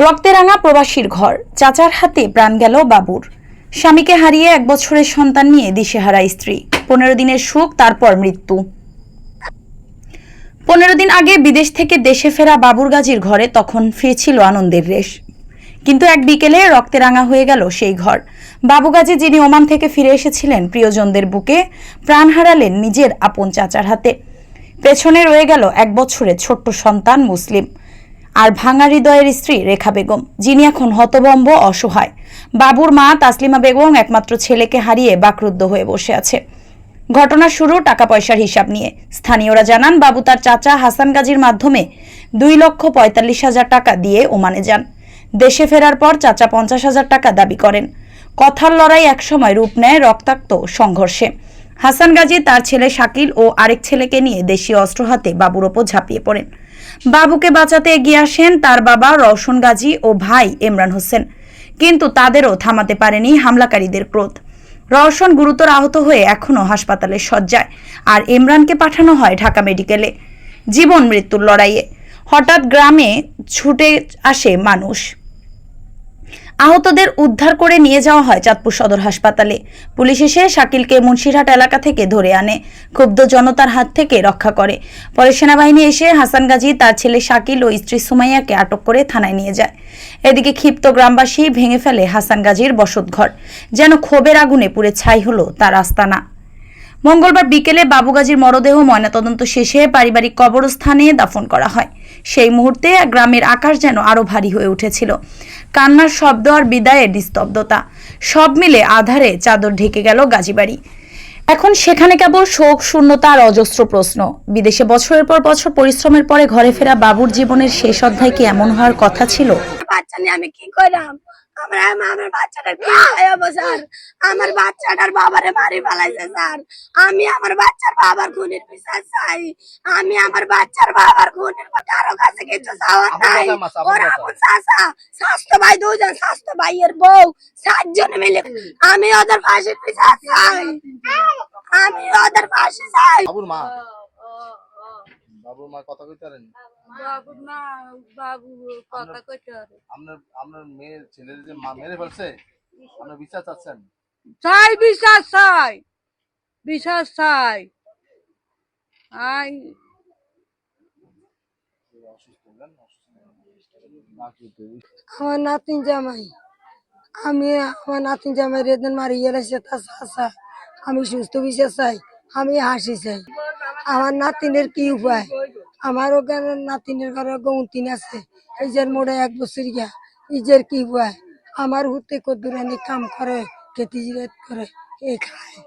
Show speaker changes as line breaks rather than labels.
রক্তে রাঙা প্রবাসীর ঘর, চাচার হাতে প্রাণ গেল বাবুর। স্বামীকে হারিয়ে 1 বছরের সন্তান নিয়ে দিশেহারা স্ত্রী। 15 দিনের সুখ, তারপর মৃত্যু। 15 দিন আগে বিদেশ থেকে দেশে ফেরা বাবুর গাজীর ঘরে তখন ফিরছিল আনন্দের রেশ। কিন্তু এক বিকেলে রক্তে রাঙা হয়ে গেল সেই ঘর। বাবু গাজী, যিনি ওমান থেকে ফিরে এসেছিলেন প্রিয়জনদের বুকে, প্রাণ হারালেন নিজের আপন চাচার হাতে। পেছনে রয়ে গেল 1 বছরের ছোট্ট সন্তান মুসলিম আর ভাঙা হৃদয়ের স্ত্রী রেখা বেগম, যিনি এখন হতভম্ব, অসহায়। বাবুর মা তাসলিমা বেগম একমাত্র ছেলেকে হারিয়ে বাকরুদ্ধ হয়ে বসে আছে। ঘটনা শুরু টাকা পয়সার হিসাব নিয়ে। স্থানীয়রা জানান, বাবু তার চাচা হাসান গাজীর মাধ্যমে 2,45,000 টাকা দিয়ে ওমানে যান। দেশে ফেরার পর চাচা 50,000 টাকা দাবি করেন। কথার লড়াই একসময় রূপ নেয় রক্তাক্ত সংঘর্ষে। হাসান গাজী তার ছেলে শাকিল ও আরেক ছেলেকে নিয়ে দেশীয় অস্ত্র হাতে বাবুর ওপর ঝাঁপিয়ে পড়েন। বাবুকে বাঁচাতে এগিয়ে আসেন তার বাবা রওশন গাজী ও ভাই ইমরান হোসেন, কিন্তু তাদেরও থামাতে পারেনি হামলাকারীদের ক্রোধ। রওশন গুরুতর আহত হয়ে এখনও হাসপাতালের শয্যায়, আর ইমরানকে পাঠানো হয় ঢাকা মেডিকেলে জীবন মৃত্যুর লড়াইয়ে। হঠাৎ গ্রামে ছুটে আসে মানুষ। আহতদের উদ্ধার করে নিয়ে যাওয়া হয় চাঁদপুর সদর হাসপাতালে। পুলিশ এসে শাকিলকে মুন্সিরহাট এলাকা থেকে ধরে আনে, ক্ষুব্ধ জনতার হাত থেকে রক্ষা করে। পরে সেনাবাহিনী এসে হাসান গাজী, তার ছেলে শাকিল ও স্ত্রী সুমাইয়াকে আটক করে থানায় নিয়ে যায়। এদিকে ক্ষিপ্ত গ্রামবাসী ভেঙে ফেলে হাসান গাজীর বসতঘর, যেন ক্ষোভের আগুনে পুড়ে ছাই হলো তার আস্তানা। মঙ্গলবার বিকেলে বাবু গাজীর মরদেহ ময়নাতদন্ত শেষে পারিবারিক কবরস্থানে দাফন করা হয়। সেই মুহূর্তে গ্রামের আকাশ যেন আরো ভারী হয়ে উঠেছিল। কান্নার শব্দ আর বিদায়ের নিস্তব্ধতা, সব মিলে আধারে চাদর ঢেকে গেল গাজীবাড়ি। এখন সেখানে কেবল শোক, শূন্যতা আর অজস্র প্রশ্ন। বিদেশে বছরের পর বছর পরিশ্রমের পরে ঘরে ফেরা বাবুর জীবনের শেষ অধ্যায় কি এমন হওয়ার কথা ছিল?
বাচ্চা নিয়ে আমি কি করলাম? আমার বাচ্চাটার কি হবো স্যার? আমার বাচ্চাটার বাবারে মারি ফেলাইছে স্যার। আমি আমার বাচ্চার বাবার খুনের বিচার চাই। আমি আমার বাচ্চার বাবার খুনের কারো কাছে কিছু চাওয়ার নাই। ওরা আপন চাচা, স্বাস্থ্য ভাই, 2 জন স্বাস্থ্য ভাইয়ের বউ, 7 জন মিলে আমি ওদের ফাঁসির বিচার চাই। আমি ওদের ফাঁসি চাই।
বাবুর মা কথা কইতে পারেন?
বাবুর মা, বাবু কথা কইতে পারে।
আপনার মেয়ে ছেলের যে মা মেরে ফেলছে, আপনার বিচার চাচ্ছেন?
চাই, বিচার চাই, বিচার চাই। আমার নাতিন জামাই, আমার নাতিন জামাই রেদিন মারিয়ে গেছে তার চাচা। আমি সুস্থ বিচার চাই, আমি হাসি চাই। আমার নাতিনের কি উপায়? আমার ওখানে নাতিনের ঘরে গৌতিন আছে, এই যে মোড়ে 1 বছর গিয়া, ইজের কি উপায়? আমার হুতে কদ্দুরানি কাম করে, খেতি জিরাত করে, এ খায়।